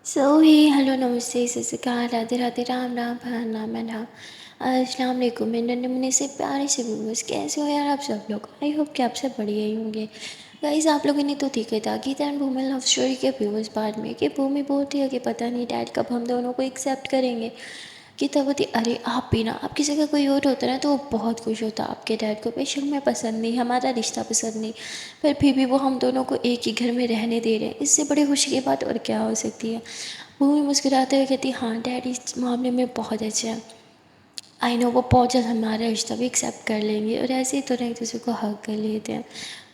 Hello नमस्ते सत श्री अकाल राधे राधे राम राम नाम है नाम अस्सलाम वालेकुम मेरे नन्हे मुन्ने से प्यारे से व्यूअर्स कैसे हो यार आप सब लोग। आई होप कि आप सब बढ़िया ही होंगे। गाइस आप लोगों ने तो ठीक है था Geeta and Bhoomi love story के व्यूअर्स पार्ट में कि भूमि बोलती है कि पता नहीं डैड कब हम दोनों को एक्सेप्ट करेंगे। गीता बोलती अरे आप भी ना आप किसी का कोई और होता ना तो वो बहुत खुश होता। आपके डैड को बेशक मैं पसंद नहीं हमारा रिश्ता पसंद नहीं पर फिर भी वो हम दोनों को एक ही घर में रहने दे रहे हैं। इससे बड़ी खुशी की बात और क्या हो सकती है। भूमि मुस्कुराते हुए कहती हाँ डैडी इस मामले में बहुत अच्छे हैं। आई नो वो बहुत जल्द हमारा रिश्ता भी एक्सेप्ट कर लेंगे और ऐसे ही तो एक दूसरे को हक कर लेते हैं।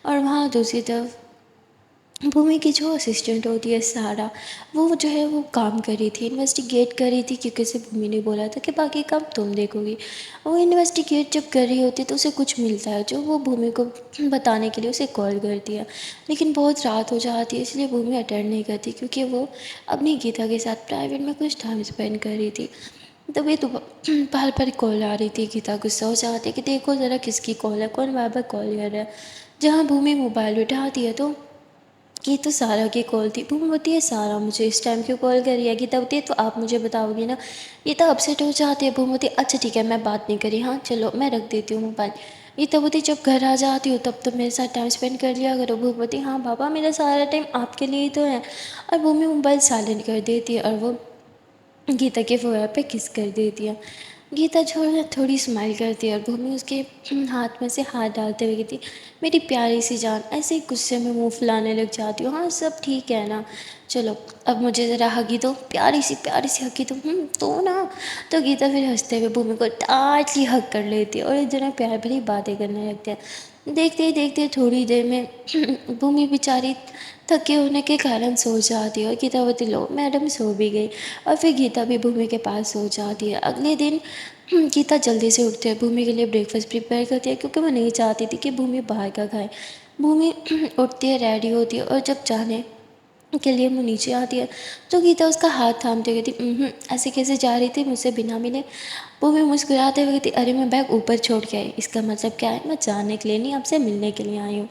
और वहाँ दूसरी तरफ भूमि की जो असिस्टेंट होती है सारा वो जो है वो काम कर रही थी इन्वेस्टिगेट कर रही थी क्योंकि से भूमि ने बोला था कि बाकी काम तुम देखोगी। वो इन्वेस्टिगेट जब कर रही होती है तो उसे कुछ मिलता है जो वो भूमि को बताने के लिए उसे कॉल करती है। लेकिन बहुत रात हो जाती है इसलिए भूमि अटेंड नहीं करती क्योंकि वो अपनी गीता के साथ प्राइवेट में कुछ टाइम स्पेंड कर रही थी। तभी तो बार बार कॉल आ रही थी। गीता गुस्सा हो जाती है कि देखो ज़रा किसकी कॉल है कौन बार बार कॉल कर रहा है। जहाँ भूमि मोबाइल उठाती है तो ये तो सारा की कॉल थी। भूमि बोलती है सारा मुझे इस टाइम क्यों कॉल करी है। गीता बोलती है तो आप मुझे बताओगी ना। गीता अपसेट हो जाती है। भूमि बोलती है अच्छा ठीक है मैं बात नहीं करी हाँ चलो मैं रख देती हूँ मोबाइल। गीता बोलती जब घर आ जाती हो तब तो मेरे साथ टाइम स्पेंड कर लिया करो। भूमि बोलती हाँ पापा मेरा सारा टाइम आपके लिए ही तो है। और भूमि मोबाइल साइलेंट कर देती है और वो गीता के फोया पे किस कर देती है। गीता थोड़ी स्माइल करती है और भूमि उसके हाथ में से हाथ डालते हुए कहती मेरी प्यारी सी जान। ऐसे ही गुस्से में मुंह फुलाने लग जाती हूँ हाँ सब ठीक है ना। चलो अब मुझे ज़रा हगी दो प्यारी सी हगी दो तो ना। तो गीता फिर हंसते हुए भूमि को टाइटली हग कर लेती है और एक जना प्यार भरी बातें करने लगते हैं। देखते ही देखते थोड़ी देर में भूमि बेचारी थके होने के कारण सो जाती है और गीता बोलती लो मैडम सो भी गई। और फिर गीता भी भूमि के पास सो जाती है। अगले दिन गीता जल्दी से उठती है भूमि के लिए ब्रेकफास्ट प्रिपेयर करती है क्योंकि वो नहीं चाहती थी कि भूमि बाहर का खाए। भूमि उठती है रेडी होती है और जब जाने के लिए वो नीचे आती है तो गीता उसका हाथ थामते हुए कहती ऐसे कैसे जा रही थी मुझसे बिना मिले। भूमि मुस्कुराते हुए कहती अरे मैं बैग ऊपर छोड़ के आई इसका मतलब क्या है मैं जानने के लिए नहीं आपसे मिलने के लिए आई हूँ।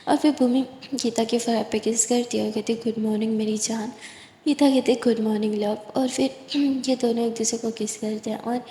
और फिर भूमि गीता के फर पे किस करती है और कहती गुड मॉर्निंग मेरी जान। गीता कहती गुड मॉर्निंग लव। और फिर ये दोनों एक दूसरे को किस करते हैं और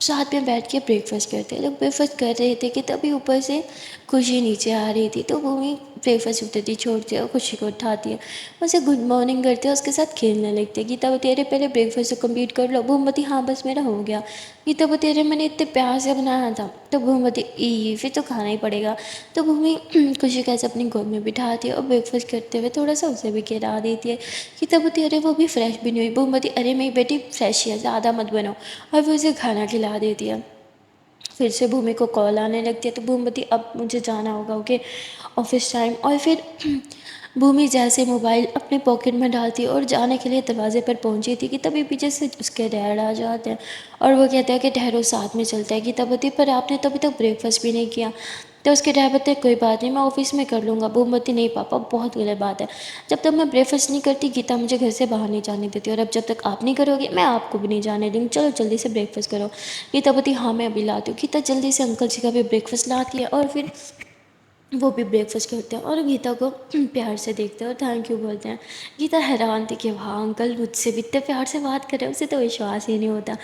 साथ में बैठ के ब्रेकफास्ट करते हैं। लोग ब्रेकफास्ट कर रहे थे कि तभी ऊपर से खुशी नीचे आ रही थी तो भूमि ब्रेकफास्ट उठती छोड़ती है और खुशी को उठाती है उसे गुड मॉर्निंग करते हैं उसके साथ खेलने लगती है। गीता बोलती अरे पहले ब्रेकफास्ट तो कंप्लीट कर लो। भूमती हाँ बस मेरा हो गया। गीता बोलती अरे मैंने इतने प्यार से बनाया था। तो भूमती ई फिर तो खाना ही पड़ेगा। तो भूमि खुशी कैसे अपनी गोद में बिठाती है और ब्रेकफास्ट करते हुए थोड़ा सा उसे भी खिला देती है। गीता बोलती अरे वो भी फ्रेश भी नहीं हुई। भूमती अरे मेरी बेटी फ्रेश ही है ज़्यादा मत बनो। और फिर उसे खाना खिला देती है। फिर से भूमि को कॉल आने लगती है तो भूमि बोलती अब मुझे जाना होगा ओके ऑफिस टाइम। और फिर भूमि जैसे मोबाइल अपने पॉकेट में डालती है और जाने के लिए दरवाजे पर पहुंची थी कि तभी पीछे से उसके डैड आ जाते हैं और वो कहते हैं कि ठहरो साथ में चलते हैं। गीता बोलती पर आपने तो अभी तक ब्रेकफास्ट भी नहीं किया। तो उसके डैड बोलते कोई बात नहीं मैं ऑफिस में कर लूँगा। भूमि बोलती नहीं पापा बहुत गलत बात है। जब तक मैं ब्रेकफास्ट नहीं करती गीता मुझे घर से बाहर नहीं जाने देती और अब जब तक आप नहीं करोगे मैं आपको भी नहीं जाने दूँगी। चलो जल्दी से ब्रेकफास्ट करो। गीता बोलती हाँ मैं अभी लाती हूँ। गीता जल्दी से अंकल जी का भी ब्रेकफास्ट लाती है और फिर वो भी ब्रेकफास्ट करते हैं और गीता को प्यार से देखते हैं और थैंक यू बोलते हैं। गीता हैरान थी कि वाह अंकल मुझसे भी इतने प्यार से बात कर रहे हैं उसे तो विश्वास ही नहीं होता।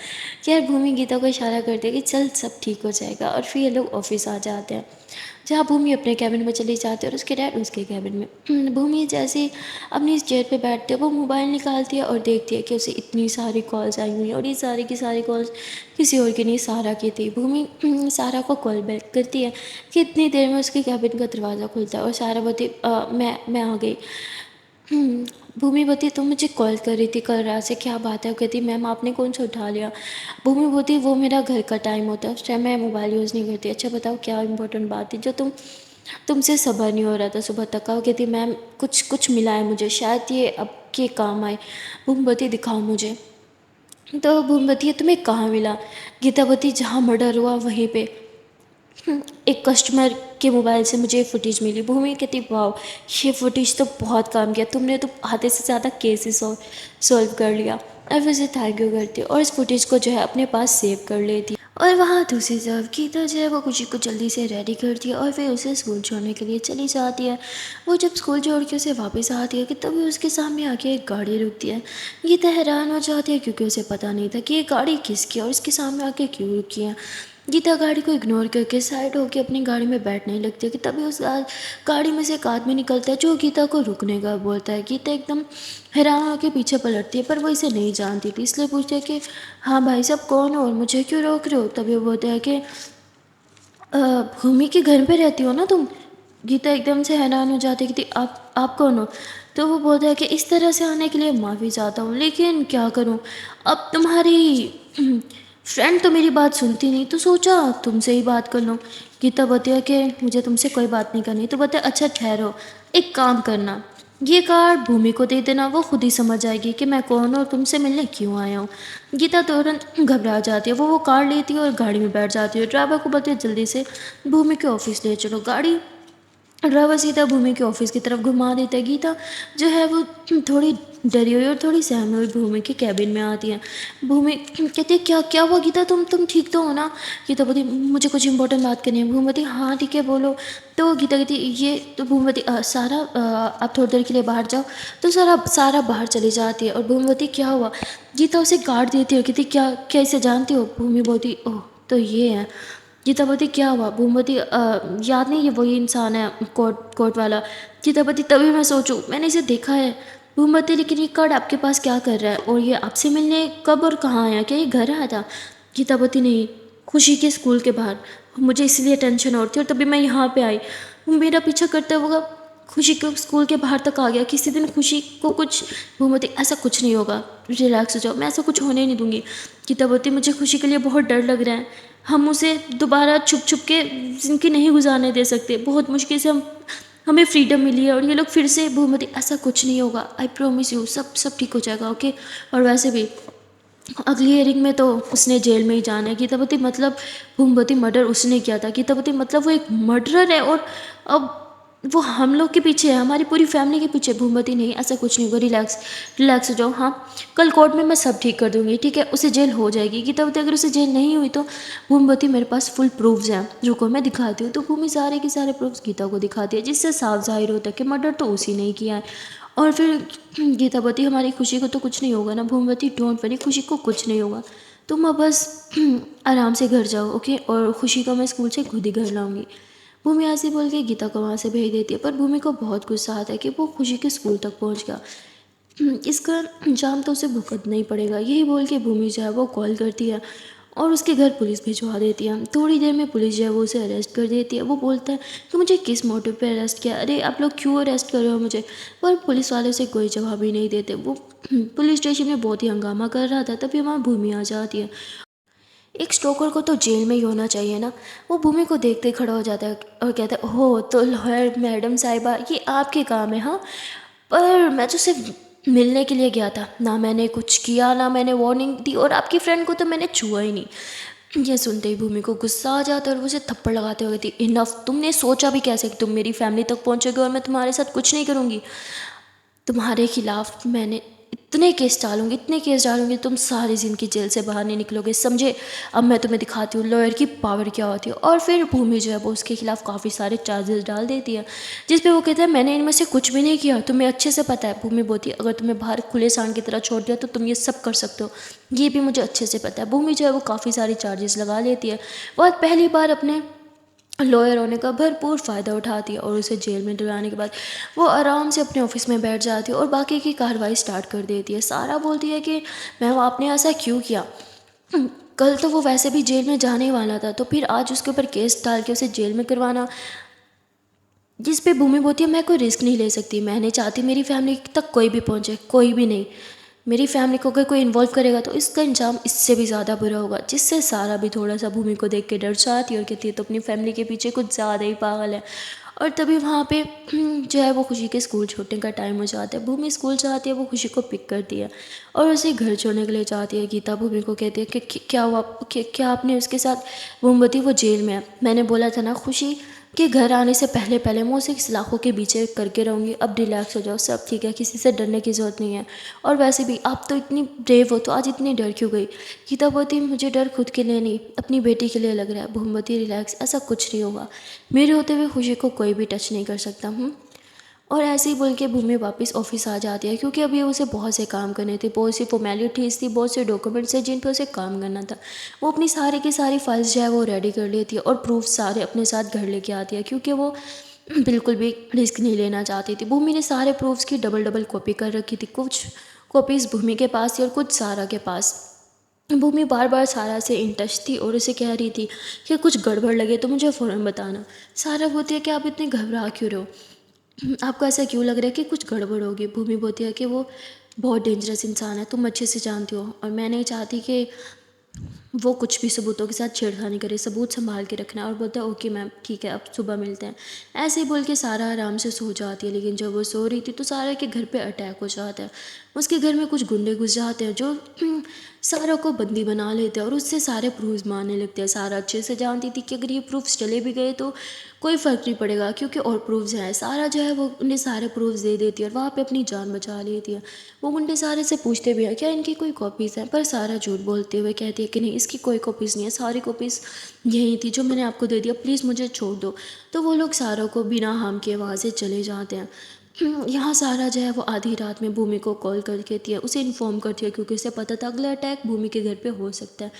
कि यार भूमि गीता को इशारा करती है कि चल सब ठीक हो जाएगा और फिर ये लोग ऑफिस आ जाते हैं जहाँ भूमि अपने कैबिन में चली जाती है और उसके डैड उसके कैबिन में। भूमि जैसे ही अपनी इस चेयर पे बैठती है वो मोबाइल निकालती है और देखती है कि उसे इतनी सारी कॉल्स आई हुई हैं और ये सारी की सारी कॉल्स किसी और की नहीं सारा की थी। भूमि सारा को कॉल बैक करती है कि इतनी देर में उसके कैबिन का दरवाज़ा खुलता है और सारा बोलती मैं आ गई। भूमि बोलती तुम मुझे कॉल कर रही थी कल रात से क्या बात है। वो कहती मैम आपने कौन सा उठा लिया। भूमि बोलती वो मेरा घर का टाइम होता है उस टाइम मैं मोबाइल यूज़ नहीं करती। अच्छा बताओ क्या इंपॉर्टेंट बात थी जो तुमसे सब्र नहीं हो रहा था सुबह तक का। वो कहती मैम कुछ कुछ मिला है मुझे शायद ये अब के काम आए। भूमि बोलती दिखाओ मुझे। तो भूमि बोलती है तुम्हें कहाँ मिला। गीता बोलती जहाँ मर्डर हुआ वहीं पे एक कस्टमर के मोबाइल से मुझे फुटेज मिली। भूमि कहती वाह ये फुटेज तो बहुत काम किया तुमने तो आधे से ज़्यादा केसेस सॉल्व कर लिया। और वैसे थैंक यू करती और इस फुटेज को जो है अपने पास सेव कर लेती और वहाँ दूसरी तरफ गीता जो है वो खुशी को जल्दी से रेडी करती है और फिर उसे स्कूल छोड़ने के लिए चली जाती है। वो जब स्कूल छोड़ के उसे वापस आती है कि तभी उसके सामने आके एक गाड़ी रुकती है। गीता हैरान हो जाती है क्योंकि उसे पता नहीं था कि ये गाड़ी किसकी है और इसके सामने आके क्यों रुकी है। गीता गाड़ी को इग्नोर करके साइड होकर अपनी गाड़ी में बैठने लगती है कि तभी उस गाड़ी में से एक आदमी निकलता है जो गीता को रुकने का बोलता है। गीता एकदम हैरान होकर पीछे पलटती है पर वो इसे नहीं जानती थी, इसलिए पूछती है कि हाँ भाई साहब कौन हो और मुझे क्यों रोक रहे हो। तभी वो बोलता है कि भूमि के घर पे रहती हो ना तुम। गीता एकदम से हैरान हो जाती है कि आप कौन हो। तो वो बोलता है कि इस तरह से आने के लिए माफ़ी चाहता हूँ लेकिन क्या करूँ, अब तुम्हारी फ्रेंड तो मेरी बात सुनती नहीं तो सोचा तुमसे ही बात कर लूँ। गीता बोलती है कि मुझे तुमसे कोई बात नहीं करनी। तो बोलते अच्छा ठहरो, एक काम करना, ये कार्ड भूमि को दे देना, वो खुद ही समझ आएगी कि मैं कौन हूँ और तुमसे मिलने क्यों आया हूँ। गीता तुरंत घबरा जाती है, वो कार्ड लेती है और गाड़ी में बैठ जाती है। ड्राइवर को बोलती है जल्दी से भूमि के ऑफिस ले चलो। गाड़ी ड्राइवर सीधा भूमि के ऑफिस की तरफ घुमा देता है। गीता जो है वो थोड़ी डरी हुई और थोड़ी सहमी हुई भूमि के कैबिन में आती है। भूमि कहती है क्या क्या हुआ गीता, तुम ठीक तो हो ना। गीता बोलती मुझे कुछ इंपॉर्टेंट बात करनी है। भूमि बोलती हाँ ठीक है बोलो। तो गीता कहती ये तो भूमि बोलती सारा आप थोड़ी देर के लिए बाहर जाओ। तो सारा बाहर चली जाती है और भूमि बोलती क्या हुआ। गीता उसे गार्ड देती है, कहती क्या क्या इसे जानती हो। भूमि बोलती ओह तो ये है। गीतापति क्या हुआ। भूमवती याद नहीं ये वही इंसान है कोट वाला। गीतापति तभी मैं सोचूं मैंने इसे देखा है। भूमवती लेकिन ये कार्ड आपके पास क्या कर रहा है और ये आपसे मिलने कब और कहाँ आया, क्या ये घर आया था। गीतापति नहीं, खुशी के स्कूल के बाहर, मुझे इसलिए टेंशन हो रही थी और तभी मैं यहाँ पे आई। मेरा पीछा करते हुआ खुशी को स्कूल के बाहर तक आ गया। किसी दिन खुशी को कुछ भूमवती ऐसा कुछ नहीं होगा, रिलैक्स हो जाओ, मैं ऐसा कुछ होने नहीं दूंगी। गीतावती मुझे खुशी के लिए बहुत डर लग रहा है, हम उसे दोबारा छुप छुप के ज़िंदगी नहीं गुजारने दे सकते, बहुत मुश्किल से हमें फ्रीडम मिली है और ये लोग फिर से भूमवती ऐसा कुछ नहीं होगा, आई प्रॉमिस यू सब ठीक हो जाएगा ओके। और वैसे भी अगली हियरिंग में तो उसने जेल में ही जाना है। गीतावती मतलब भूमवती मर्डर उसने किया था। गीतावती मतलब वो एक मर्डरर है और अब वो हम लोग के पीछे है, हमारी पूरी फैमिली के पीछे। भूमवती नहीं ऐसा कुछ नहीं होगा, रिलैक्स हो जाओ। हाँ कल कोर्ट में मैं सब ठीक कर दूंगी, ठीक है उसे जेल हो जाएगी। गीतावती अगर उसे जेल नहीं हुई तो भूमवती मेरे पास फुल प्रूफ्स हैं, रुको मैं दिखाती हूँ। तो भूमि सारे के सारे प्रूफ्स गीता को दिखाती है जिससे साफ जाहिर होता है कि मर्डर तो उसी ने किया है। और फिर गीतावती हमारी खुशी को तो कुछ नहीं होगा ना। भूमवती डोंट वरी, खुशी को कुछ नहीं होगा, तुम अब बस आराम से घर जाओ ओके, और खुशी को मैं स्कूल से खुद ही घर लाऊंगी। भूमि ऐसे बोल के गीता को वहाँ से भेज देती है पर भूमि को बहुत गुस्सा आता है कि वो खुशी के स्कूल तक पहुँच गया, इसका अंजाम तो उसे भुगतना ही पड़ेगा। यही बोल के भूमि जो है वो कॉल करती है और उसके घर पुलिस भिजवा देती है। थोड़ी देर में पुलिस जो है वो उसे अरेस्ट कर देती है। वो बोलता है कि मुझे किस मोटिव पे अरेस्ट किया, अरे आप लोग क्यों अरेस्ट कर रहे हो मुझे। पर पुलिस वाले उसे कोई जवाब ही नहीं देते। वो पुलिस स्टेशन में बहुत ही हंगामा कर रहा था, तभी वहाँ भूमि आ जाती है। एक स्टोकर को तो जेल में ही होना चाहिए ना। वो भूमि को देखते ही खड़ा हो जाता है और कहता है हो तो लॉयर मैडम साहिबा ये आपके काम है। हाँ पर मैं तो सिर्फ मिलने के लिए गया था, ना मैंने कुछ किया ना मैंने वार्निंग दी और आपकी फ्रेंड को तो मैंने छुआ ही नहीं। ये सुनते ही भूमि को गुस्सा आ जाता है और वो उसे थप्पड़ लगाते हुए कहती इनफ, तुमने सोचा भी कैसे कि तुम मेरी फैमिली तक पहुंचोगे और मैं तुम्हारे साथ कुछ नहीं करूँगी। तुम्हारे खिलाफ मैंने इतने केस डालूंगी तुम सारी ज़िंदगी जेल से बाहर नहीं निकलोगे, समझे। अब मैं तुम्हें दिखाती हूँ लॉयर की पावर क्या होती है। और फिर भूमि जो है वो उसके खिलाफ काफ़ी सारे चार्जेस डाल देती है जिस पे वो कहता है मैंने इनमें से कुछ भी नहीं किया, तुम्हें अच्छे से पता है। भूमि बोलती है अगर तुम्हें बाहर खुले सांड की तरह छोड़ दिया तो तुम ये सब कर सकते हो, ये भी मुझे अच्छे से पता है। भूमि जो है वो काफ़ी सारी चार्जेस लगा लेती है। वो पहली बार अपने लॉयर होने का भरपूर फ़ायदा उठाती है और उसे जेल में डलाने के बाद वो आराम से अपने ऑफिस में बैठ जाती है और बाकी की कार्रवाई स्टार्ट कर देती है। सारा बोलती है कि मैम आपने ऐसा क्यों किया, कल तो वो वैसे भी जेल में जाने वाला था तो फिर आज उसके ऊपर केस डाल के उसे जेल में करवाना। जिस पे भूमि बोलती है मैं कोई रिस्क नहीं ले सकती, मैं नहीं चाहती मेरी फैमिली तक कोई भी पहुंचे, कोई भी नहीं। मेरी फैमिली को अगर कोई इन्वॉल्व करेगा तो इसका अंजाम इससे भी ज़्यादा बुरा होगा। जिससे सारा भी थोड़ा सा भूमि को देख के डर जाती है और कहती है तो अपनी फैमिली के पीछे कुछ ज़्यादा ही पागल है। और तभी वहाँ पे जो है वो खुशी के स्कूल छोड़ने का टाइम हो जाता है। भूमि स्कूल जाती है, वो खुशी को पिक करती है और उसे घर छोड़ने के लिए जाती है। गीता भूमि को कहती है कि क्या हुआ, क्या आपने उसके साथ। भूमवती वो जेल में है, मैंने बोला था ना खुशी कि घर आने से पहले पहले मैं उसे सलाखों के पीछे करके रहूँगी। अब रिलैक्स हो जाओ, सब ठीक है, किसी से डरने की ज़रूरत नहीं है। और वैसे भी आप तो इतनी ब्रेव हो, तो आज इतनी डर क्यों गई? गीता बोलती मुझे डर खुद के लिए नहीं, अपनी बेटी के लिए लग रहा है। भूमवती रिलैक्स, ऐसा कुछ नहीं होगा। मेरे होते हुए खुशी को कोई भी टच नहीं कर सकता। और ऐसे ही बोल के भूमि वापस ऑफिस आ जाती है, क्योंकि अभी उसे बहुत से काम करने थे, बहुत सी फॉर्मेलिटीज़ थी, बहुत से डॉक्यूमेंट्स थे जिन पर उसे काम करना था। वो अपनी सारी की सारी फाइल्स जो है वो रेडी कर लेती है और प्रूफ सारे अपने साथ घर लेके आती है, क्योंकि वो बिल्कुल भी रिस्क नहीं लेना चाहती थी। भूमि ने सारे प्रूफ्स की डबल डबल कॉपी कर रखी थी। कुछ कॉपीज़ भूमि के पास थी और कुछ सारा के पास। भूमि बार बार सारा से इन टच थी और उसे कह रही थी कि कुछ गड़बड़ लगे तो मुझे फ़ौरन बताना। सारा बोलती है कि आप इतने घबरा क्यों रहे हो, आपको ऐसा क्यों लग रहा है कि कुछ गड़बड़ होगी? भूमि बोलती है कि वो बहुत डेंजरस इंसान है, तुम अच्छे से जानती हो, और मैं नहीं चाहती कि वो कुछ भी सबूतों के साथ छेड़खानी करे, सबूत संभाल के रखना। और बोलता है ओके मैम, ठीक है, अब सुबह मिलते हैं। ऐसे ही बोल के सारा आराम से सो जाती है। लेकिन जब वो सो रही थी तो सारा के घर पे अटैक हो जाता है। उसके घर में कुछ गुंडे घुस जाते हैं जो सारा को बंदी बना लेते हैं और उससे सारे प्रूफ्स मारने लगते हैं। सारा अच्छे से जानती थी कि अगर ये प्रूफ्स चले भी गए तो कोई फ़र्क नहीं पड़ेगा, क्योंकि और प्रूफ्स हैं। सारा जो है वो उन्हें सारे प्रूफ्स दे देती है और वहाँ पे अपनी जान बचा लेती है। वो गुंडे सारे से पूछते भी हैं क्या इनकी कोई कॉपीज़ हैं, पर सारा झूठ बोलते हुए कहती है कि नहीं, इसकी कोई कॉपीज़ नहीं है, सारी कॉपीज़ यही थी जो मैंने आपको दे दिया, प्लीज़ मुझे छोड़ दो। तो वो लोग सारा को बिना हार्म किए वहाँ से चले जाते हैं। यहाँ सारा जो है वो आधी रात में भूमि को कॉल कर देती है, उसे इन्फॉर्म करती है, क्योंकि उसे पता था अगला अटैक भूमि के घर पे हो सकता है।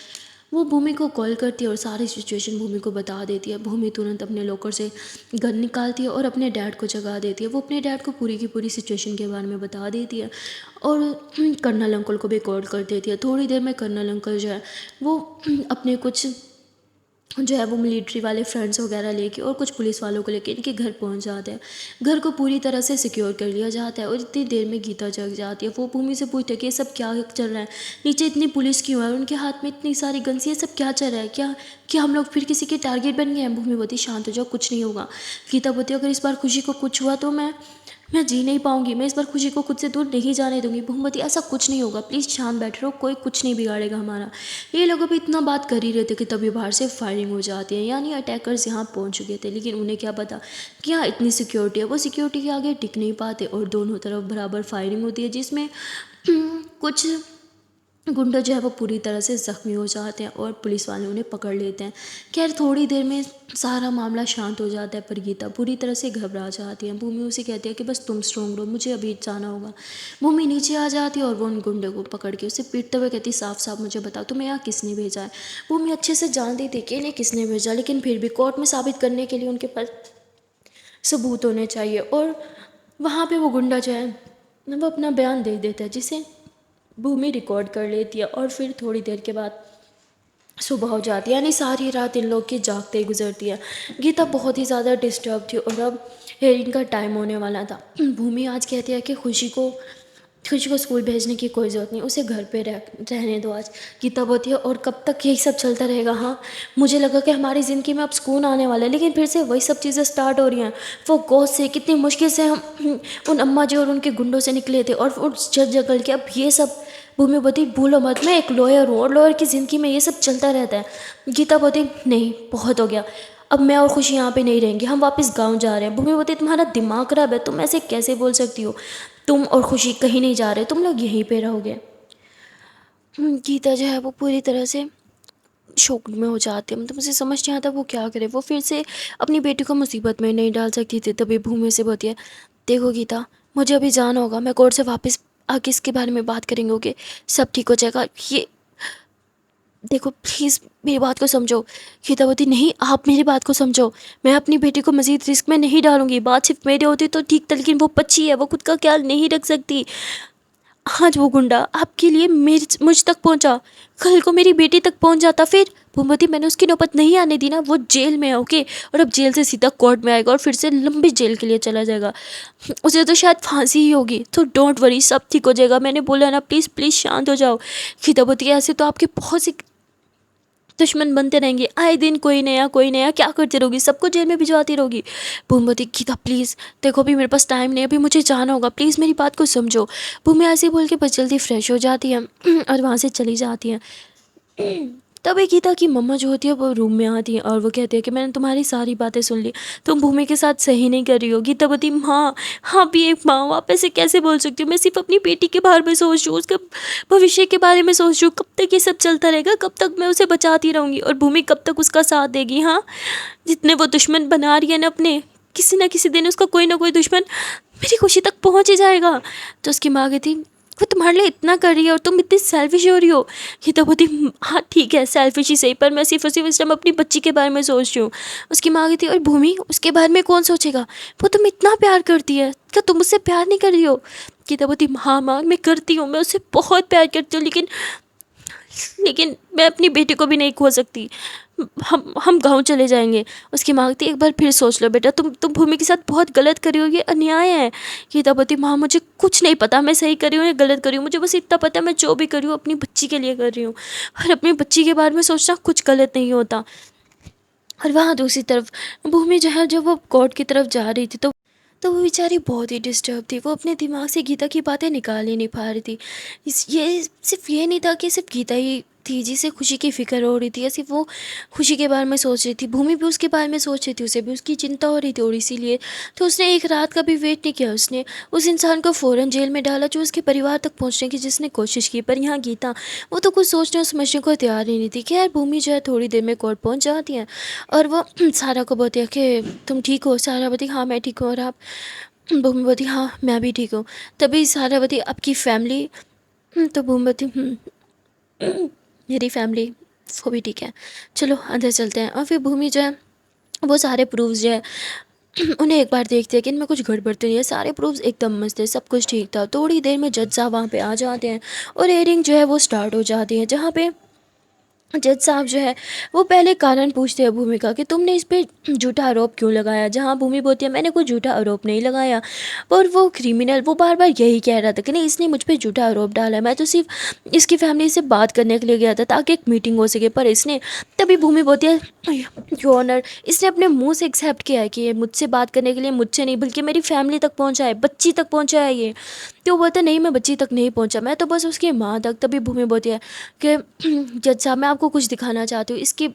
वो भूमि को कॉल करती है और सारी सिचुएशन भूमि को बता देती है। भूमि तुरंत अपने लॉकर से गन निकालती है और अपने डैड को जगा देती है। वो अपने डैड को पूरी की पूरी सिचुएशन के बारे में बता देती है और कर्नल अंकल को भी कॉल कर देती है। थोड़ी देर में कर्नल अंकल जो है वो अपने कुछ जो है वो मिलिट्री वाले फ्रेंड्स वगैरह लेके और कुछ पुलिस वालों को लेके इनके घर पहुंच जाते हैं। घर को पूरी तरह से सिक्योर कर लिया जाता है और इतनी देर में गीता जग जाती है। वो भूमि से पूछते हैं कि ये सब क्या चल रहा है, नीचे इतनी पुलिस क्यों है, उनके हाथ में इतनी सारी गन्स, ये सब क्या चल रहा है, क्या क्या हम लोग फिर किसी के टारगेट बन गए हैं? भूमि बोती शांत हो जाओ, कुछ नहीं होगा। गीता बोती अगर इस बार खुशी को कुछ हुआ तो मैं जी नहीं पाऊंगी, मैं इस बार खुशी को खुद से दूर नहीं जाने दूंगी। भूमवती ऐसा कुछ नहीं होगा, प्लीज़ शांत बैठ रहो, कोई कुछ नहीं बिगाड़ेगा हमारा। ये लोग अभी इतना बात कर ही रहे थे कि तभी बाहर से फायरिंग हो जाती है, यानी अटैकर्स यहाँ पहुँच चुके थे। लेकिन उन्हें क्या पता कि यहाँ इतनी सिक्योरिटी है, वो सिक्योरिटी के आगे टिक नहीं पाते और दोनों तरफ बराबर फायरिंग होती है, जिसमें कुछ गुंडा जो है वो पूरी तरह से ज़ख्मी हो जाते हैं और पुलिस वाले उन्हें पकड़ लेते हैं। खैर थोड़ी देर में सारा मामला शांत हो जाता है, पर गीता पूरी तरह से घबरा जाती है। भूमि उसे कहती है कि बस तुम स्ट्रोंग रहो, मुझे अभी जाना होगा। भूमि नीचे आ जाती है और वो उन गुंडे को पकड़ के उसे पीटते हुए कहती साफ साफ मुझे बताओ तुम्हें यहाँ किसने भेजा है। भूमि अच्छे से जानती थी कि इन्हें किसने भेजा, लेकिन फिर भी कोर्ट में साबित करने के लिए उनके पास सबूत होने चाहिए। और वहाँ पे वो गुंडा जो है वो अपना बयान दे देता है, जिसे भूमि रिकॉर्ड कर लेती है। और फिर थोड़ी देर के बाद सुबह हो जाती है, यानी सारी रात इन लोग की जागते ही गुजरती है। गीता बहुत ही ज़्यादा डिस्टर्ब थी और अब हेयरिंग का टाइम होने वाला था। भूमि आज कहती है कि खुशी को स्कूल भेजने की कोई ज़रूरत नहीं, उसे घर पे रहने दो आज। गीता बोलती है और कब तक यही सब चलता रहेगा? हाँ, मुझे लगा कि हमारी ज़िंदगी में अब सुकून आने वाला है, लेकिन फिर से वही सब चीज़ें स्टार्ट हो रही हैं। वो गोद से कितनी मुश्किल से हम उन अम्मा जी और उनके गुंडों से निकले थे और उस जज जगल के अब ये सब। भूमि बोती भूलो मत, मैं एक लॉयर हूँ और लॉयर की ज़िंदगी में ये सब चलता रहता है। गीता बोती नहीं, बहुत हो गया, अब मैं और खुशी यहाँ पे नहीं रहेंगे, हम वापस गांव जा रहे हैं। भूमि बोती तुम्हारा दिमाग खराब है, तुम ऐसे कैसे बोल सकती हो? तुम और खुशी कहीं नहीं जा रहे, तुम लोग यहीं पे रहोगे। गीता जो है वो पूरी तरह से शोक में हो जाती है, मतलब मुझे समझ नहीं आता वो क्या करे। वो फिर से अपनी बेटी को मुसीबत में नहीं डाल सकती थी। तभी भूमि से बोलती है देखो गीता, मुझे अभी जाना होगा, मैं कोर्ट से वापस आके इसके बारे में बात करेंगे, ओके, सब ठीक हो जाएगा। ये देखो प्लीज़ मेरी बात को समझो। गीतावती नहीं, आप मेरी बात को समझो, मैं अपनी बेटी को मज़ीद रिस्क में नहीं डालूंगी। बात सिर्फ मेरी होती तो ठीक था, लेकिन वो बच्ची है, वो खुद का ख्याल नहीं रख सकती। आज वो गुंडा आपके लिए मुझ तक पहुंचा, कल को मेरी बेटी तक पहुंच जाता, फिर भूमवती मैंने उसकी नौबत नहीं आने दी ना। वो जेल में है, ओके, और अब जेल से सीधा कोर्ट में आएगा और फिर से लंबी जेल के लिए चला जाएगा। उसे तो शायद फांसी ही होगी, तो डोंट वरी, सब ठीक हो जाएगा। मैंने बोला ना, प्लीज़ प्लीज़ शांत हो जाओ। गीतावती ऐसे तो आपके बहुत सी दुश्मन बनते रहेंगे, आए दिन कोई नया क्या करती रहोगी, सबको जेल में भिजवाती रहोगी। भूमवती गीता प्लीज़ देखो, अभी मेरे पास टाइम नहीं है, अभी मुझे जाना होगा, प्लीज़ मेरी बात को समझो। भूमि ऐसे बोल के बस जल्दी फ्रेश हो जाती है और वहाँ से चली जाती है। तभी गीता की मम्मा जो होती है वो रूम में आती है और वो कहती है कि मैंने तुम्हारी सारी बातें सुन ली, तुम भूमि के साथ सही नहीं कर रही हो। गीता बोलती, माँ, हाँ भी एक माँ हूँ, आप ऐसे कैसे बोल सकती हो? मैं सिर्फ अपनी बेटी के बारे में सोच रही हूँ, उसके भविष्य के बारे में सोच रही हूँ। कब तक ये सब चलता रहेगा? कब तक मैं उसे बचाती रहूँगी? और भूमि कब तक उसका साथ देगी? हाँ, जितने वो दुश्मन बना रही है ना अपने, किसी ना किसी दिन उसका कोई ना कोई दुश्मन मेरी खुशी तक पहुँच ही जाएगा। तो उसकी माँ कहती, वो तुम्हारे लिए इतना कर रही है और तुम इतनी सेल्फिश हो रही हो। ये तो बोलती, हाँ ठीक है, सेल्फिश ही सही, पर मैं सिर्फ और सिर्फ इस टाइम अपनी बच्ची के बारे में सोच रही हूँ। उसकी माँ कहती, और भूमि, उसके बारे में कौन सोचेगा? वो तुम इतना प्यार करती है, क्या तुम उससे प्यार नहीं कर रही हो? गीता बोलती, हाँ माँ, मैं करती हूँ, मैं उससे बहुत प्यार करती हूँ, लेकिन लेकिन मैं अपनी बेटी को भी नहीं खो सकती। हम गाँव चले जाएंगे। उसकी माँ कहती, एक बार फिर सोच लो बेटा, तुम भूमि के साथ बहुत गलत कर रही हो, ये अन्याय है। गीता बोलती, माँ मुझे कुछ नहीं पता मैं सही कर रही हूँ या गलत कर रही हूँ, मुझे बस इतना पता है मैं जो भी कर रही हूँ अपनी बच्ची के लिए कर रही हूँ, और अपनी बच्ची के बारे में सोचना कुछ गलत नहीं होता। और वहाँ दूसरी तरफ भूमि जो है, जब वो कोर्ट की तरफ जा रही थी, तो वो बेचारी बहुत ही डिस्टर्ब थी। वो अपने दिमाग से गीता की बातें निकाल ही नहीं पा रही थी। ये सिर्फ ये नहीं था कि सिर्फ गीता ही थी जिसे खुशी की फ़िक्र हो रही थी, या सिर्फ वो खुशी के बारे में सोच रही थी, भूमि भी उसके बारे में सोच रही थी, उसे भी उसकी चिंता हो रही थी। और इसीलिए तो उसने एक रात का भी वेट नहीं किया, उसने उस इंसान को फ़ौरन जेल में डाला जो उसके परिवार तक पहुंचने की जिसने कोशिश की। पर यहाँ गीता, वो तो कुछ सोचने और समझने को तैयार ही नहीं थी। खैर भूमि जो है थोड़ी देर में कोर्ट पहुंच जाती है, और वो सारा को बोलती है कि तुम ठीक हो? सारा बोलती, हाँ मैं ठीक हूँ, और आप? भूमिवती, हाँ मैं भी ठीक हूँ। तभी सारावती, आपकी फैमिली? तो भूमिवती, मेरी फैमिली वो भी ठीक है, चलो अंदर चलते हैं। और फिर भूमि जो है वो सारे प्रूफ्स जो है उन्हें एक बार देखते हैं कि इनमें कुछ गड़बड़ तो नहीं है। सारे प्रूफ्स एकदम मस्त है, सब कुछ ठीक था। थोड़ी देर में जज साहब वहाँ पे आ जाते हैं और हेयरिंग जो है वो स्टार्ट हो जाती है, जहाँ पे जज साहब जो है वो पहले कारण पूछते हैं भूमि का कि तुमने इस पे झूठा आरोप क्यों लगाया। जहाँ भूमि बोलती है, मैंने कोई झूठा आरोप नहीं लगाया। पर वो क्रिमिनल वो बार बार यही कह रहा था कि नहीं, इसने मुझ पे झूठा आरोप डाला है, मैं तो सिर्फ इसकी फैमिली से बात करने के लिए गया था ताकि एक मीटिंग हो सके। पर इसने, तभी भूमि बोलती है, योर ऑनर, इसने अपने मुंह से एक्सेप्ट किया है कि ये मुझसे बात करने के लिए मुझसे नहीं बल्कि मेरी फैमिली तक पहुँचा है, बच्ची तक पहुँचा है ये। तो वो बोलता है, नहीं मैं बच्ची तक नहीं पहुँचा, मैं तो बस उसकी माँ तक। तभी भूमि बोलती है कि जज साहब, मैं आपको कुछ दिखाना चाहती हूँ, इसकी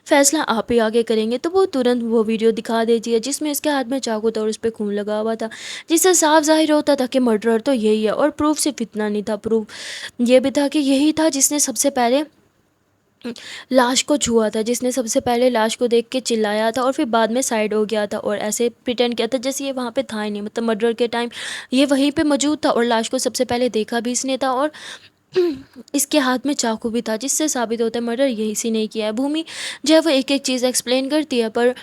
फ़ैसला आप ही आगे करेंगे। तो वो तुरंत वो वीडियो दिखा देती है जिसमें इसके हाथ में चाकू था और उस पर खून लगा हुआ था, जिससे साफ ज़ाहिर होता था कि मर्डरर तो यही है। और प्रूफ सिर्फ इतना नहीं था, प्रूफ ये भी था कि यही था जिसने सबसे पहले लाश को छुआ था, जिसने सबसे पहले लाश को देख के चिल्लाया था और फिर बाद में साइड हो गया था और ऐसे प्रिटेंड किया था जैसे ये वहाँ पे था ही नहीं। मतलब मर्डर के टाइम ये वहीं पे मौजूद था और लाश को सबसे पहले देखा भी इसने था, और इसके हाथ में चाकू भी था, जिससे साबित होता है मर्डर यही सी नहीं किया है। भूमि जो है वो एक एक चीज़ एक्सप्लेन करती है, पर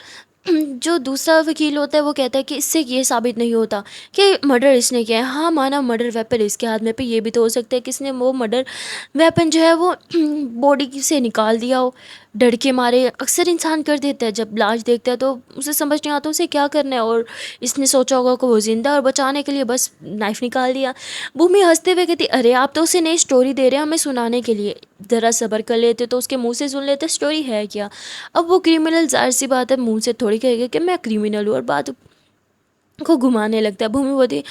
जो दूसरा वकील होता है वो कहता है कि इससे ये साबित नहीं होता कि मर्डर इसने किया है। हाँ माना मर्डर वेपन इसके हाथ में, पे ये भी तो हो सकता है कि इसने वो मर्डर वेपन जो है वो बॉडी से निकाल दिया हो डर के मारे। अक्सर इंसान कर देता है, जब लाश देखता है तो उसे समझ नहीं आता उसे क्या करना है, और इसने सोचा होगा कि वो जिंदा है और बचाने के लिए बस नाइफ निकाल दिया। भूमि हंसते हुए कहती, अरे आप तो उसे नई स्टोरी दे रहे हैं हमें सुनाने के लिए, ज़रा सब्र कर लेते तो उसके मुंह से सुन लेते स्टोरी है क्या। अब वो क्रिमिनल जाहिर सी बात है मुंह से थोड़ी कहेगा कि मैं क्रिमिनल हूँ, और बात को घुमाने लगता है। भूमि बोलती,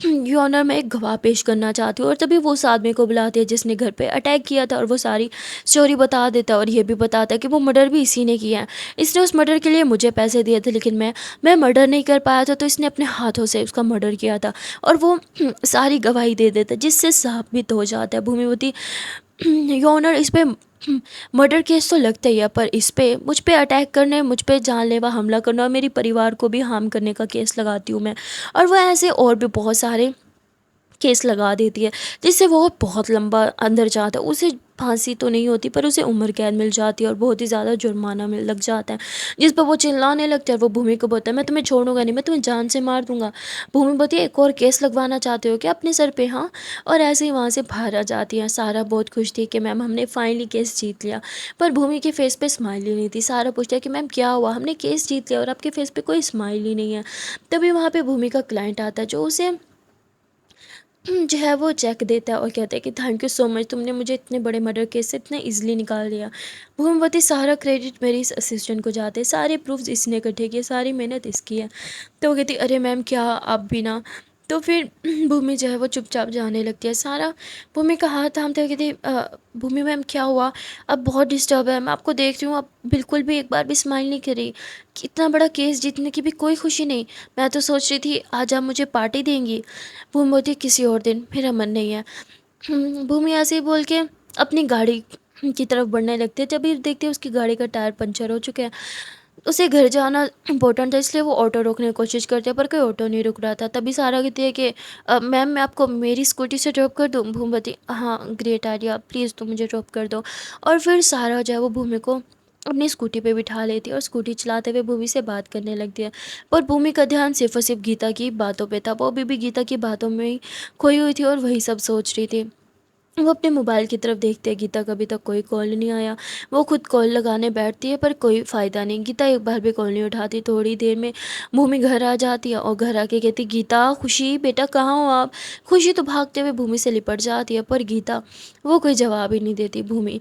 योर ऑनर, मैं एक गवाह पेश करना चाहती हूँ। और तभी वो उस आदमी को बुलाती है जिसने घर पे अटैक किया था, और वो सारी स्टोरी बता देता है और ये भी बताता है कि वो मर्डर भी इसी ने किया है। इसने उस मर्डर के लिए मुझे पैसे दिए थे, लेकिन मैं मर्डर नहीं कर पाया था, तो इसने अपने हाथों से उसका मर्डर किया था। और वो सारी गवाही दे देता है जिससे साबित हो जाता है। भूमि होती, योर ऑनर, इस पे मर्डर केस तो लगता ही है, पर इस पे मुझ पे अटैक करने, मुझ पे जानलेवा हमला करना और मेरे परिवार को भी हार्म करने का केस लगाती हूँ मैं। और वह ऐसे और भी बहुत सारे केस लगा देती है, जिससे वो बहुत लंबा अंदर जाता है। उसे फांसी तो नहीं होती पर उसे उम्र कैद मिल जाती है और बहुत ही ज़्यादा जुर्माना मिल लग जाता है, जिस पर वो चिल्लाने लगता है। वो भूमि को बोलता है, मैं तुम्हें छोड़ूंगा नहीं, मैं तुम्हें जान से मार दूंगा। भूमि बोलती है, एक और केस लगवाना चाहते हो क्या अपने सर पे? हाँ। और ऐसे ही वहाँ से बाहर आ जाती है। सारा बहुत खुश थी कि मैम हमने फाइनली केस जीत लिया, पर भूमि के फेस पे स्माइल ही नहीं थी। सारा पूछता है कि मैम क्या हुआ, हमने केस जीत लिया और आपके फेस पे कोई स्माइल ही नहीं है। तभी वहाँ पे भूमि का क्लाइंट आता है जो उसे जो है वो चेक देता है और कहता है कि थैंक यू सो मच, तुमने मुझे इतने बड़े मर्डर केस से इतने इजीली निकाल दिया। भूमवती, सारा क्रेडिट मेरी इस असिस्टेंट को जाते हैं, सारे प्रूफ्स इसने इकट्ठे किए, सारी मेहनत इसकी है। तो वो कहती, अरे मैम क्या आप भी ना तो फिर भूमि जो है वो चुपचाप जाने लगती है। सारा भूमि का हाथ थामते हुए कहती भूमि मैम क्या हुआ? अब बहुत डिस्टर्ब है, मैं आपको देख रही हूँ, आप बिल्कुल भी एक बार भी स्माइल नहीं करी। कि इतना बड़ा केस जीतने की भी कोई खुशी नहीं। मैं तो सोच रही थी आज आप मुझे पार्टी देंगी। भूमि बोलती किसी और दिन, मेरा मन नहीं है। भूमि ऐसे ही बोल के अपनी गाड़ी की तरफ बढ़ने लगती है। जब भी देखती है उसकी गाड़ी का टायर पंचर हो चुका है। उसे घर जाना इम्पोर्टेंट था, इसलिए वो ऑटो रोकने की कोशिश करती है, पर कोई ऑटो नहीं रुक रहा था। तभी सारा कहती है कि मैम मैं आपको मेरी स्कूटी से ड्रॉप कर दूँ? भूमवती हाँ ग्रेट आइडिया, प्लीज़ तुम मुझे ड्रॉप कर दो। और फिर सारा जो है वो भूमि को अपनी स्कूटी पे बिठा लेती है और स्कूटी चलाते हुए भूमि से बात करने लगती है। पर भूमि का ध्यान सिर्फ और सिर्फ गीता की बातों पे था। वो अभी भी गीता की बातों में ही खोई हुई थी और वही सब सोच रही थी। वो अपने मोबाइल की तरफ देखते हैं, गीता का अभी तक कोई कॉल नहीं आया। वो खुद कॉल लगाने बैठती है पर कोई फ़ायदा नहीं, गीता एक बार भी कॉल नहीं उठाती। थोड़ी देर में भूमि घर आ जाती है और घर आके कहती गीता खुशी बेटा कहाँ हो आप? खुशी तो भागते हुए भूमि से लिपट जाती है, पर गीता वो कोई जवाब ही नहीं देती। भूमि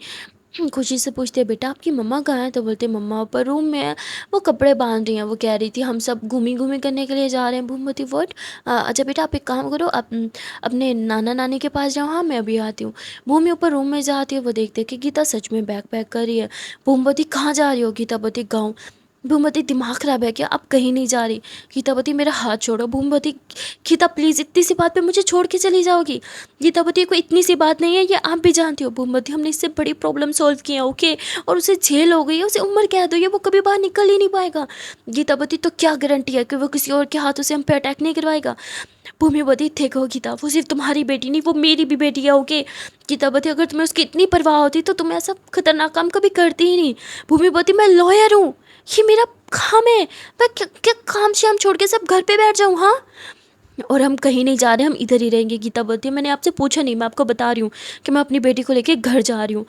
खुशी से पूछते हैं बेटा आपकी मम्मा कहाँ है? तो बोलते मम्मा ऊपर रूम में है, वो कपड़े बांध रही हैं। वो कह रही थी हम सब घूमी घूमी करने के लिए जा रहे हैं। भूमवती व्हाट? अच्छा बेटा आप एक काम करो, आप अपने नाना नानी के पास जाओ। हाँ मैं अभी आती हूँ। भूमि ऊपर रूम में जाती है। वो देखते कि गीता सच में बैग पैक कर रही है। भूमवती कहाँ जा रही हो? गीतावती गाँव। भूमवती दिमाग खराब है क्या? आप कहीं नहीं जा रही। गीतावती मेरा हाथ छोड़ो। भूमवती गीता प्लीज़ इतनी सी बात पे मुझे छोड़ के चली जाओगी? गीतावती कोई इतनी सी बात नहीं है, ये आप भी जानती हो। भूमवती हमने इससे बड़ी प्रॉब्लम सॉल्व की है ओके, और उसे जेल हो गई है, उसे उम्र कैद हुई है, वो कभी बाहर निकल ही नहीं पाएगा। गीतावती तो क्या गारंटी है कि वो किसी और के हाथों से हम पे अटैक नहीं करवाएगा? भूमिवती देखो गीता वो सिर्फ तुम्हारी बेटी नहीं, वो मेरी भी बेटी है ओके। गीतावती अगर तुम्हें उसकी इतनी परवाह होती तो तुम ऐसा खतरनाक काम कभी करती ही नहीं। भूमिवती मैं लॉयर हूँ, ये मेरा काम है। मैं क्या, क्या काम शाम छोड़ के सब घर पे बैठ जाऊँ? हाँ, और हम कहीं नहीं जा रहे, हम इधर ही रहेंगे। गीता बोलती है मैंने आपसे पूछा नहीं, मैं आपको बता रही हूँ कि मैं अपनी बेटी को लेके घर जा रही हूँ।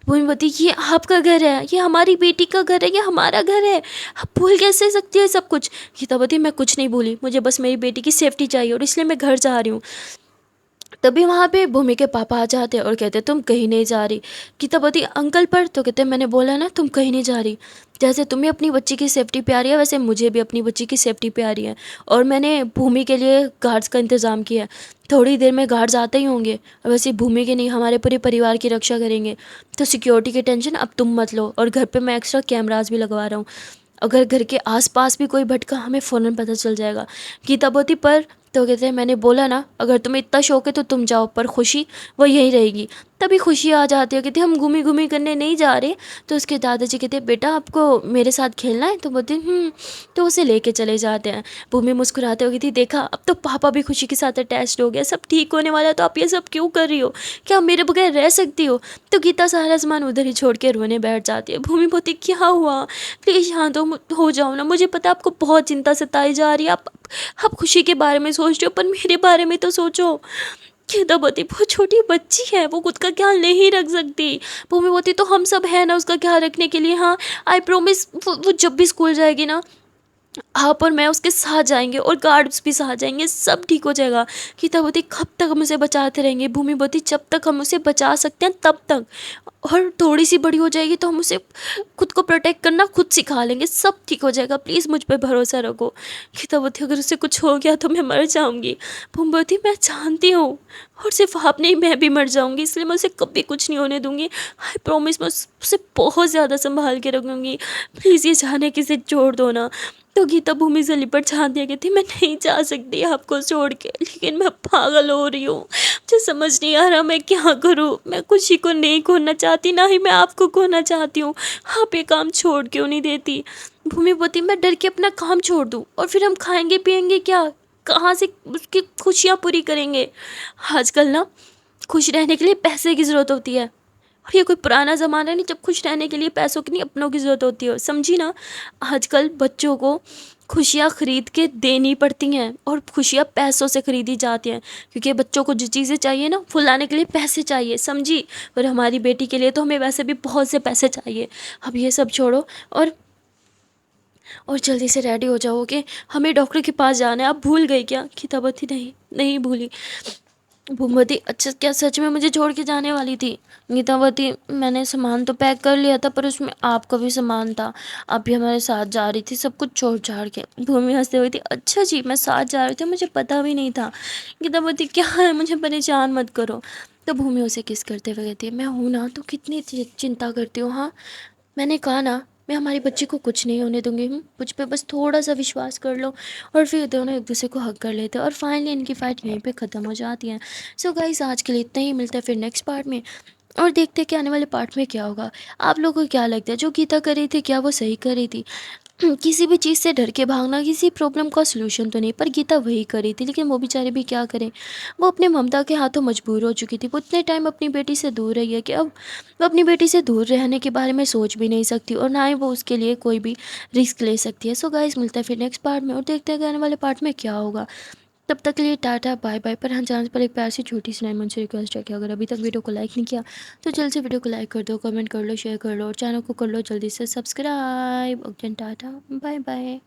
भूमिवती ये आपका घर है, ये हमारी बेटी का घर है, ये हमारा घर है, आप भूल कैसे सकती है सब कुछ? गीतावती मैं कुछ नहीं भूली, मुझे बस मेरी बेटी की सेफ्टी चाहिए और इसलिए मैं घर जा रही हूँ। तभी वहाँ पे भूमि के पापा आ जाते हैं और कहते तुम कहीं नहीं जा रही। गीतावती अंकल पर तो कहते मैंने बोला ना तुम कहीं नहीं जा रही। जैसे तुम्हें अपनी बच्ची की सेफ्टी प्यारी है वैसे मुझे भी अपनी बच्ची की सेफ्टी प्यारी है, और मैंने भूमि के लिए गार्ड्स का इंतज़ाम किया है। थोड़ी देर में गार्ड्स आते ही होंगे, और वैसे भूमि के नहीं हमारे पूरे परिवार की रक्षा करेंगे। तो सिक्योरिटी की टेंशन अब तुम मत लो, और घर पे मैं एक्स्ट्रा कैमरास भी लगवा रहा हूँ। अगर घर के आसपास भी कोई भटका हमें फ़ौरन पता चल जाएगा। गीतावती पर तो कहते हैं मैंने बोला ना अगर तुम्हें इतना शौक है तो तुम जाओ, पर खुशी वो यहीं रहेगी। तभी खुशी आ जाती है, कहती हम घूमी घूमी करने नहीं जा रहे। तो उसके दादाजी कहते बेटा आपको मेरे साथ खेलना है? तो बोलती तो उसे लेके चले जाते हैं। भूमि मुस्कुराते हुए कहती देखा अब तो पापा भी खुशी के साथ अटैच्ड हो गया, सब ठीक होने वाला है, तो आप ये सब क्यों कर रही हो? क्या आप मेरे बगैर रह सकती हो? तो गीता सारा सामान उधर ही छोड़ के रोने बैठ जाती है। भूमि बोलती क्या हुआ, प्लीज़ यहाँ तो हो जाओ ना, मुझे पता है आपको बहुत चिंता सताई जा रही है, आप खुशी के बारे में सोच रहे हो, पर मेरे बारे में तो सोचो। गीतावती बहुत छोटी बच्ची है, वो खुद का ख्याल नहीं रख सकती। भूमिवती तो हम सब है ना उसका ख्याल रखने के लिए। हाँ आई प्रोमिस, वो जब भी स्कूल जाएगी ना आप और मैं उसके साथ जाएंगे और गार्ड्स भी साथ जाएंगे, सब ठीक हो जाएगा। गीतावती कब तक हम उसे बचाते रहेंगे? भूमिवती जब तक हम उसे बचा सकते हैं तब तक, और थोड़ी सी बड़ी हो जाएगी तो हम उसे खुद को प्रोटेक्ट करना खुद सिखा लेंगे, सब ठीक हो जाएगा, प्लीज़ मुझ पे भरोसा रखो। गीतावती अगर उसे कुछ हो गया तो मैं मर जाऊंगी। भूमिवती मैं जानती हूँ, और सिर्फ आप नहीं मैं भी मर जाऊंगी, इसलिए मैं उसे कभी कुछ नहीं होने दूंगी। आई प्रॉमिस मैं उसे बहुत ज़्यादा संभाल के रखूँगी, प्लीज़ ये जाने किसे छोड़ दो ना। तो गीता भूमि से लिपट जाती है, कहती मैं नहीं जा सकती आपको छोड़ के, लेकिन मैं पागल हो रही हूँ, मुझे समझ नहीं आ रहा मैं क्या करूँ। मैं खुशी को नहीं खोना चाहती, ना ही मैं आपको खोना चाहती हूँ, आप ये काम छोड़ क्यों नहीं देती? भूमि बोती मैं डर के अपना काम छोड़ दूँ और फिर हम खाएंगे पिएंगे क्या, कहाँ से उसकी खुशियाँ पूरी करेंगे? आजकल ना खुश रहने के लिए पैसे की ज़रूरत होती है, और ये कोई पुराना ज़माना नहीं जब खुश रहने के लिए पैसों की नहीं अपनों की ज़रूरत होती है, समझी ना? आजकल बच्चों को खुशियाँ ख़रीद के देनी पड़ती हैं, और खुशियाँ पैसों से ख़रीदी जाती हैं, क्योंकि बच्चों को जो चीज़ें चाहिए ना वो लाने के लिए पैसे चाहिए, समझी? और हमारी बेटी के लिए तो हमें वैसे भी बहुत से पैसे चाहिए। अब ये सब छोड़ो और जल्दी से रेडी हो जाओ, ओके? हमें डॉक्टर के पास जाना है। आप भूल गई क्या? गीतावती नहीं नहीं भूली। भूमवती अच्छा क्या सच में मुझे छोड़ के जाने वाली थी? गीतावती मैंने सामान तो पैक कर लिया था पर उसमें आपका भी सामान था। आप भी हमारे साथ जा रही थी सब कुछ छोड़-छाड़ के। भूमि हँसते हुई थी अच्छा जी मैं साथ जा रही थी मुझे पता भी नहीं था। गीतावती क्या है मुझे परेशान मत करो। तो भूमि उसे किस करते हुए कहती है मैं हूँ ना तो कितनी चिंता करती हो हाँ? मैंने कहा ना मैं हमारी बच्ची को कुछ नहीं होने दूंगी मुझ पे बस थोड़ा सा विश्वास कर लो। और फिर दोनों एक दूसरे को हक कर लेते हैं और फाइनली इनकी फ़ाइट यहीं पे ख़त्म हो जाती है। सो गाइस आज के लिए इतना ही मिलता है फिर नेक्स्ट पार्ट में। और देखते हैं कि आने वाले पार्ट में क्या होगा। आप लोगों को क्या लगता है जो गीता कर रही थी क्या वो सही कर रही थी? किसी भी चीज़ से डर के भागना किसी प्रॉब्लम का सॉल्यूशन तो नहीं पर गीता वही कर रही थी लेकिन वो बेचारी भी क्या करें। वो अपने ममता के हाथों मजबूर हो चुकी थी वो इतने टाइम अपनी बेटी से दूर रही है कि अब वो अपनी बेटी से दूर रहने के बारे में सोच भी नहीं सकती और ना ही वो उसके लिए कोई भी रिस्क ले सकती है। सो गाइस मिलता है फिर नेक्स्ट पार्ट में और देखते हैं कि आने वाले पार्ट में क्या होगा। तब तक के लिए टाटा बाय बाय। पर हाँ जाने से पहले एक प्यार सी छोटी सी लाइन मुझसे रिक्वेस्ट है कि अगर अभी तक वीडियो को लाइक नहीं किया तो जल्द से वीडियो को लाइक कर दो कमेंट कर लो शेयर कर लो और चैनल को कर लो जल्दी से subscribe. Okay tata bye bye.